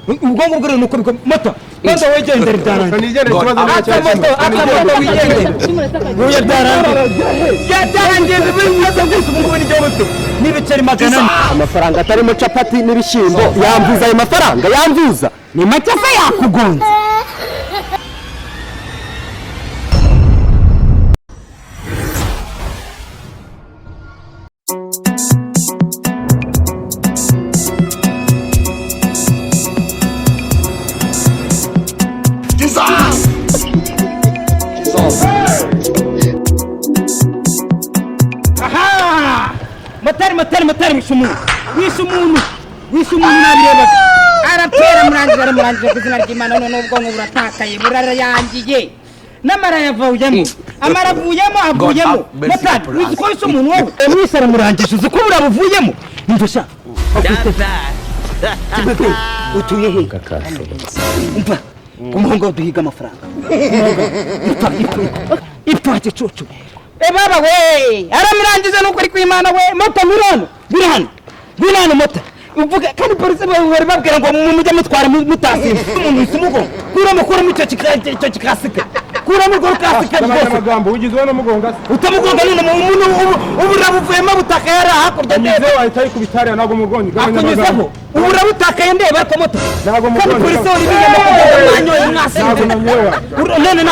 ubwo ngubwo nuko biko moto moto wegendera byarangiye kanigere kibazo akamoto wigendera uya byarangiye byarangiye bibazo byose ubwo ni cyo n'ibiceri magana amafaranga atarimo capati n'ibishyimbo yamvuza ayo mafaranga yamvuza ni make se yakugonze motari wishumuntu nabireba arapera murangiza kuzina ry'Imana none ubwonko buratakaye burarayangiye namara yavuyemo avuyemo motari wiko wishumuntu wowe mwisara murangije uzi ko burabuvuyemo ndusha utuye he kakase umva umuhungu duhiga amafaranga ipfake cucu baba we aramurangiza nuko ari kw'Imana we moto birano moto uvuga kandi polisi bari babwira ngo mujye mutwara mutasi umuntu umugo kuramo icyo kikasika kuramo urwo kasika amagambo ugizwe no mugonga utamugonga none umuntu uburabuvuyemo butaka yari hakurya ndebe wahita ikubitariya nago mugonyi akunyuzeho uburabutaka ndebe ariko moto nago mugonyi polisi uri biyemo kumanyo mwasi none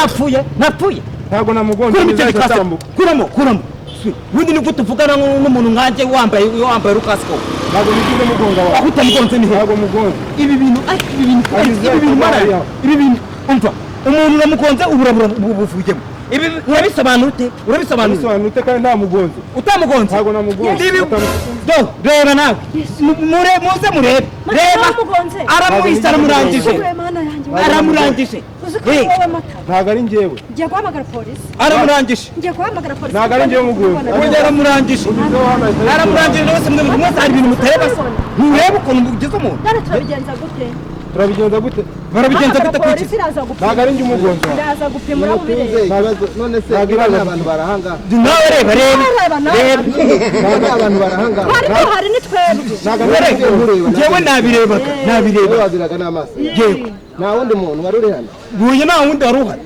napfuye ntago namugonye kuramo wundi ni gutuvugana n'umuntu nkanje wambaye rukasiko ntago nigize mugonga wawe utamugonze ni ntago mugonze ibi bintu umva umuntu namugonze ubuvugemo ibi urabisobanura kandi nta mugonze utamugonze ntago namugonze reba nawe muze murebe reba aramurangije ntago ari njyewe ngiye guhamagara polisi aramurangije ntago ari njyewe mugonze aramurangije wese mwese hari ibintu mutareba nturebe ukuntu ugize umuntu turabigenza gute barabigenza gute polisi iraza gupima ntago ari njye umugonzi iraza gupima none se abantu barahanga nawe reba abantu barahanga hari nitwebwe njyewe nabireba waziraga n'amaso yewe nta wundi muntu wari uri hano buye nta wundi wari uhari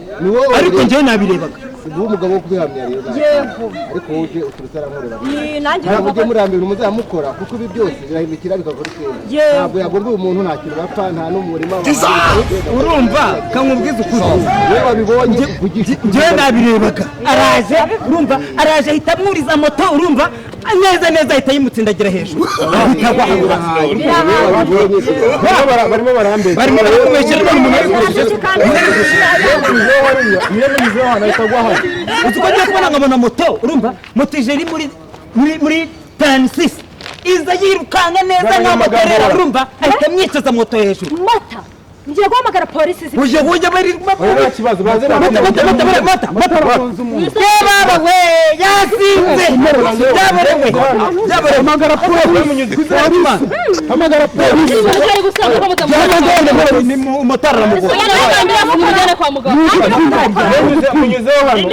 ariko njyewe nabirebaga ubu umugabo wo kubihamya rero yego ariko uje uturutara nkorera nanjye ntabwo murambira umuzamukora kuko ibi byose birahindukira bikakora ikintu ntabwo yagomba umuntu nta kintu bapfa nta n'umurima urumva kamubwiza ukuri we wabibonye njyewe nabirebaga araje ahita amwuriza moto urumva neza ahita yimutsindagira hejuru barimo barambera barimo kubeshyira uko ngiye kubona nkabona moto urumva moto ije iri muri transisi iza yirukanga neza nk'amakorera urumva ahita amwicaza moto hejuru mata ngiye guhamagara polisi uje bari kibazo baze mata baba we yasinze yabarewe hamagara polisi hamagara polisi ari gusanga ko ni motara mu munyuzeho hano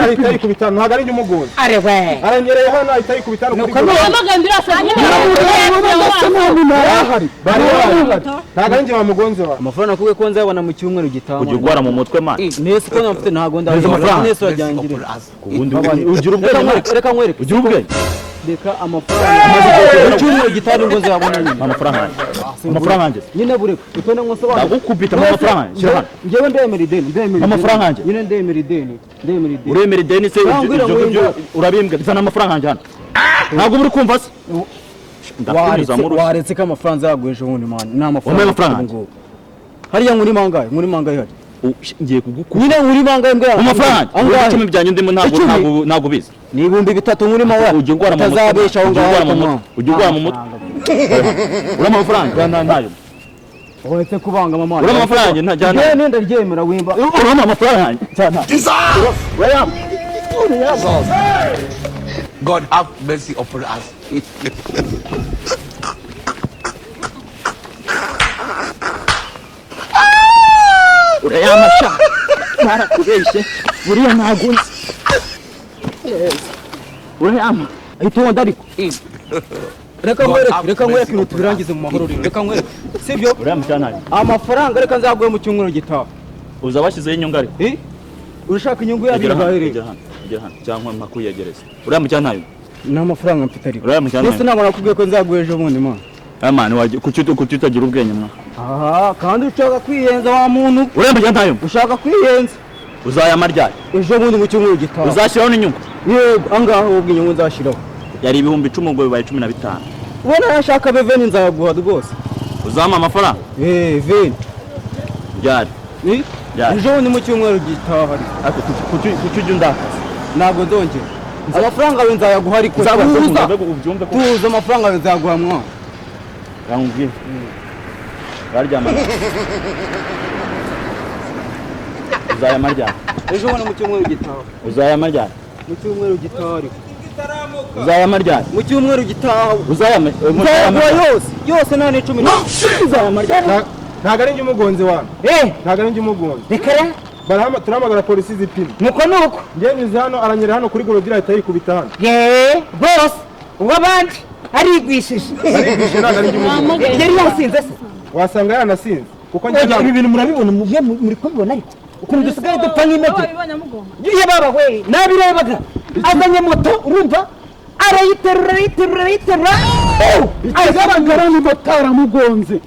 ahita yikubitana ntago ari nyumugonzi arewe aranyereye hano ahita yikubitana kuri amagambira asanye ntago ari njye wamugonze wa amafaranga nakuwe ko nzabona mu cyumweru gitamo uje gwara mu mutwe man nese ko namfite ntago ndaza nese wajyangire ubundi ugira ubwenge reka nkwereke ugira ubwenge reka amafaranga mu cyumweru gitari ngo nzabona nyine amafaranga yanjye nyine bureko utone nkosobanura ndagukubita amafaranga shira ngewe ndemera ideni amafaranga yanjye nyine ndemera ideni uremera ideni se urabimbwa bizana amafaranga yanjye hano ntabwo muri kumva se waretse ko amafaranga yaguheje ubundi man ni amafaranga ngo hariya muri mangaye hari ngiye kugukura nyine muri mangaye mbwa amafaranga icumi byanyu ndimo ntabwo biza ni 3,000 muri mawa uje ngwara mu mutwe uje ngwara mu mutwe urama amafaranga ntayo uretse kubanga mama urama amafaranga ntajyana nenda ryemera wimba urama amafaranga cyana God have mercy upon us. Urayamasha narakubeshe buriya ntagunze urayama ahita wonda ariko reka nkwereke ibintu tubirangize mu mahoro reka nkwereke sibyo uriya mujyanama amafaranga reka nzaguhe mu cyumweru gitaha uza bashyizeho inyungu ari urashaka inyungu ya egera hano cyangwa mpakuyegereza uriya mujyanama nta mafaranga mfite ariko uriya mujyanama mbese ntabwo nakubwiye ko nzaguhe ejo bundi mwana amani kuki utagira ubwenge mwa kandi ushaka kwiyenza wa muntu uriya mujyanama ushaka kwiyenza uzayama ryari ejo bundi mu cyumweru gitaha uzashyiraho n'inyungu yego angaho ubwo inyungu nzashyiraho yari 10,000 ubwo bibaye 15 ubona yashaka beveni nzayaguha rwose uzampa amafaranga veni ryari ejo bundi mu cyumweru gitaha ariko kuki ujya undakaza ntabwo ndongera amafaranga yawe nzayaguha ariko tuza amafaranga yawe nzayaguha mwana ramubwire baryamana uzayama ryari ejo bundi mu cyumweru gitaha uzayama ryari mu cyumweru gitaha ariko uzayama ryari mu cyumweru gitaha uzayama yose nta n'icumi uzayama ryari ntabwo ari njye umugonzi wawe ntabwo ari njye umugonzi reka turahamagara polisi zipima nuko njye nyuze hano aranyera hano kuri gorodire ahita yikubita hano rwose uw'abandi arigwishije ntabwo ari njye umugonzi yari yasinze se wasanga yanasinze kuko njye ibi bintu murabibona muri kubibona ariko ukuntu dusigaye dupfa nk'imege iyo baba we nabirebaga azanye moto urumva arayiterura ikigaragara ni motari amugonze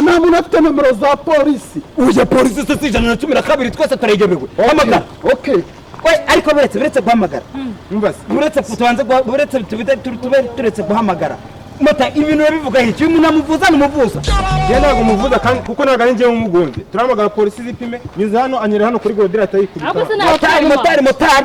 nta muntu afite nomero za polisi uje polisi se si 112 twese turayigebewe hamagara ariko buretse guhamagara buretse guhamagara mota ibintu bivuga iki umuntu amuvuza n'umuvuza njye ntabwo umuvuza kandi kuko ntabwo ari njye umugonzi turahamagara polisi zipime nyuze hano anyera hano kuri gorodire atayikubita motari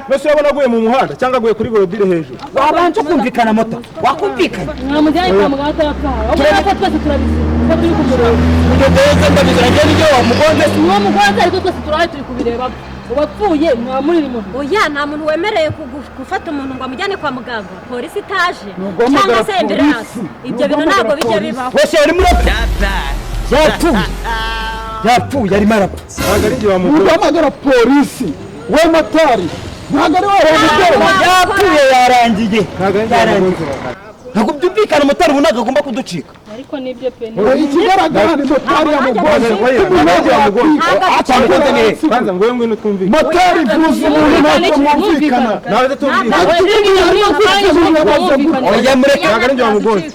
mbese urabona aguye mu muhanda cyangwa aguye kuri gorodire hejuru wabanje kumvikana moto wakumvikana mwamujyanye kwa muganga atarapfaha ubwo twese turabizi ko turi kumureba ibyo byose ndabizira njye n'ibyo wamugonze niwo mugonze ariko twese turahaye turi kubireba uwapfuye mwamurimo oya nta muntu wemereye gufata umuntu ngo amujyane kwa muganga polisi itaje cyangwa se ambulance ibyo bintu ntabwo bijya bibaho wese yari murapfa yapfuye arimo arapfa ntabwo ari njye wamugonze uhamagara polisi we motari ntabwo ari wowe wamugera yapfuye yarangiye ntabwo byumvikana motari ubu ntabwo agomba kuducika ariko nibyo pe ikigaragara ni motari yamugonze kwanza ngo ngwino twumvikane motari vuze umuntu ntabwo mwumvikana nawe tumvikane oya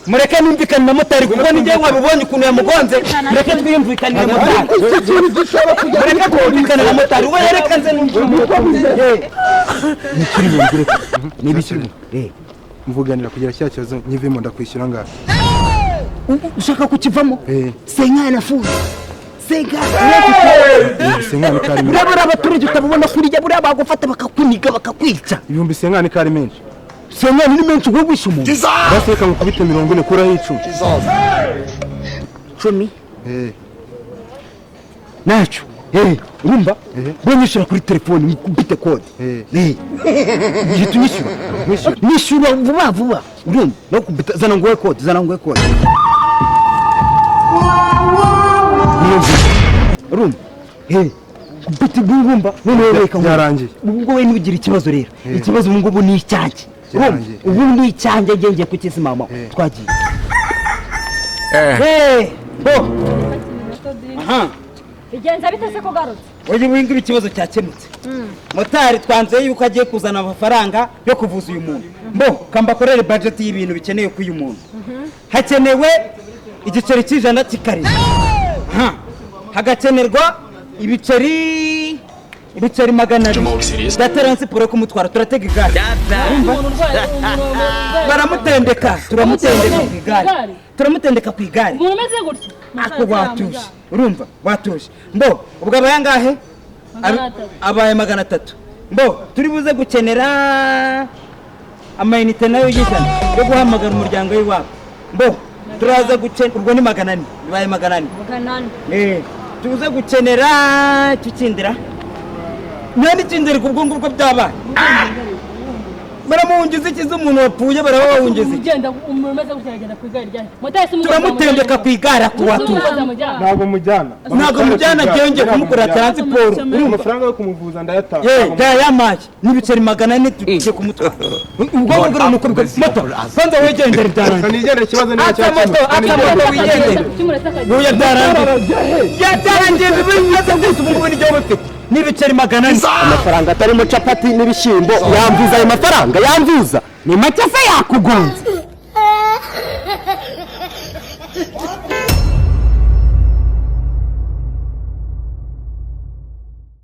mureke numvikane na motari kuko nijye mwabibonye ukuntu yamugonze mureke twiyumvikanire motari mureke twumvikane na motari we yerekanze n'ibikirimo mvuganira kugira cya kibazo nyivemo ndakwishyura ngaho ushaka kukivamo senkana nafuze senkana kari menshi urabona abaturage utabubona kurya buriya bagufata bakakuniga bakakwica ibihumbi senkana kari menshi senkana ni menshi wowe wishe umuntu basi reka ngukubite 40 kuraho 10 nacyo urumva bonyishyura kuri telefoni mukubite kode uhita unyishyura vuba urumva no kubita zana ngowe kode urumva kubita urumva noneho reka byarangiye ubwo we ntugire ikibazo rero ikibazo ubu ngubu ni icyanjye ubu ni icyanjye ngiye ku kisi mama twagiye bigenza bite se kugarutse oye wingira ikibazo cyakemutse motari twanze yuko agiye kuzana amafaranga yo kuvuza uyu muntu kambakorere budget y'ibintu bikeneye ku uyu muntu hakenewe igiceri cy'ijana kikarira hagakenerwa ibiceri 200 bya taransiporo kumutwara turatega igare baramutendeka turamutendeka ku igare umuntu umeze gutya ako watuje urumva watuje ubwo abaye angahe abaye 300 turi buze gukenera amayinite nayo y'ijana yo guhamagara umuryango w'iwabo turaza gukenera ubwo ni 400 bibaye 400 tubuze gukenera tukindira n'ikindira kubwo ngubwo byabaye baramuhungiza iki z'umuntu wapfuye barabawungiza ugenda umeze gutagenda ku igare ryanjye motari si turamutendeka ku igare kuwatura ntabwo mujyana genge kumukora transport amafaranga yo kumuvuza ndayatanga yamaye n'ibiceri 400 tugiye kumutwara ubwo ngoro nuko moto banza wegendere byarangiye kanigere ikibazo ni cya moto wigendere yatarangiye bibazo byose ubwo ni byo bafite n'ibiceri 400 amafaranga atarimo capati n'ibishyimbo yamvuza ayo mafaranga yamvuza ni make se yakugonze